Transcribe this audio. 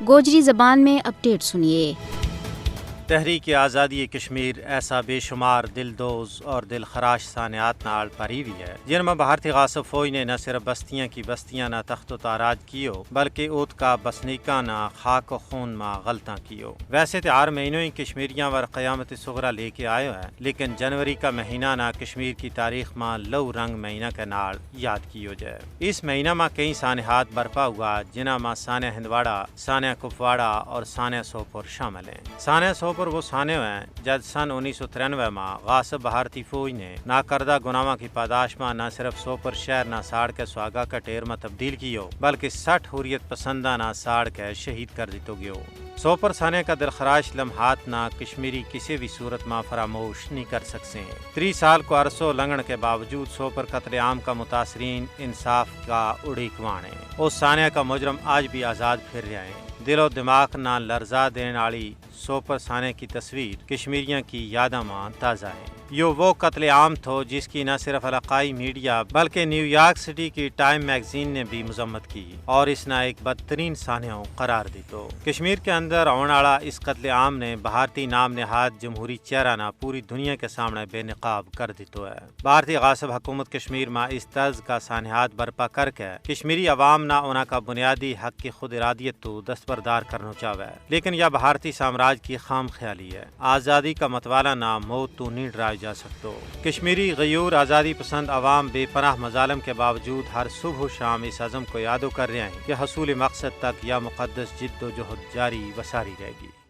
گوجری زبان میں اپڈیٹ سنیے۔ تحریک آزادی کشمیر ایسا بے شمار دلدوز اور دل خراش سانحات نال بھری ہوئی ہے جن میں بھارتی غاصب فوج نے نہ صرف بستیاں کی بستیاں نہ تخت و تاراج کیو بلکہ اوت کا بسنیکا نہ خاک و خون ماں غلطاں کیو۔ ویسے تو 4 مہینوں ہی کشمیریاں ور قیامت صغرا لے کے آئے ہے، لیکن جنوری کا مہینہ نہ کشمیر کی تاریخ ماں لو رنگ مہینہ کے نال یاد کیو جائے۔ اس مہینہ میں کئی سانحات برپا ہوا جنہ میں سانحہ ہندواڑہ، سانحہ کپواڑہ اور سانحہ سوپور شامل ہیں۔ سانحہ سوپور وہ سانے ہیں جب سن 1993 میں غاصب بھارتی فوج نے ناکردہ گناہوں کی پاداش میں نہ صرف سوپور شہر نہ ساڑ کے سواگا کا ٹیر میں تبدیل کیو بلکہ 60 حریت پسندہ نہ ساڑ کے شہید کر دیتو گیو۔ سوپر سانے کا دلخراش لمحات نہ کشمیری کسی بھی صورت میں فراموش نہیں کر سکتے۔ 30 سال کو عرصوں لنگن کے باوجود سوپر قتل عام کا متاثرین انصاف کا اڑیکوان ہے۔ اس سانے کا مجرم آج بھی آزاد پھر رہے ہیں۔ دل و دماغ نہ لرزا دینے والی سوپر سانے کی تصویر کشمیریوں کی یادوں میں تازہ ہے۔ یہ وہ قتل عام تھو جس کی نہ صرف علاقائی میڈیا بلکہ نیو یارک سٹی کی ٹائم میگزین نے بھی مذمت کی اور اس نے ایک بدترین سانحہ قرار دی۔ تو کشمیر کے اندر آنے والا اس قتل عام نے بھارتی نام نہاد جمہوری چہرہ نہ پوری دنیا کے سامنے بے نقاب کر دیتو ہے۔ بھارتی غاصب حکومت کشمیر میں اس طرز کا سانحات برپا کر کے کشمیری عوام نہ انہاں کا بنیادی حق کی خود ارادیت تو دستبردار کرنا چاہے، لیکن یہ بھارتی سامراج کی خام خیالی ہے۔ آزادی کا متوالا نہ موت تو نہیں ڈرایا جا سکتا۔ کشمیری غیور آزادی پسند عوام بے پناہ مظالم کے باوجود ہر صبح و شام اس عزم کو یادو کر رہے ہیں کہ حصول مقصد تک یا مقدس جد و جہد جاری و ساری رہے گی۔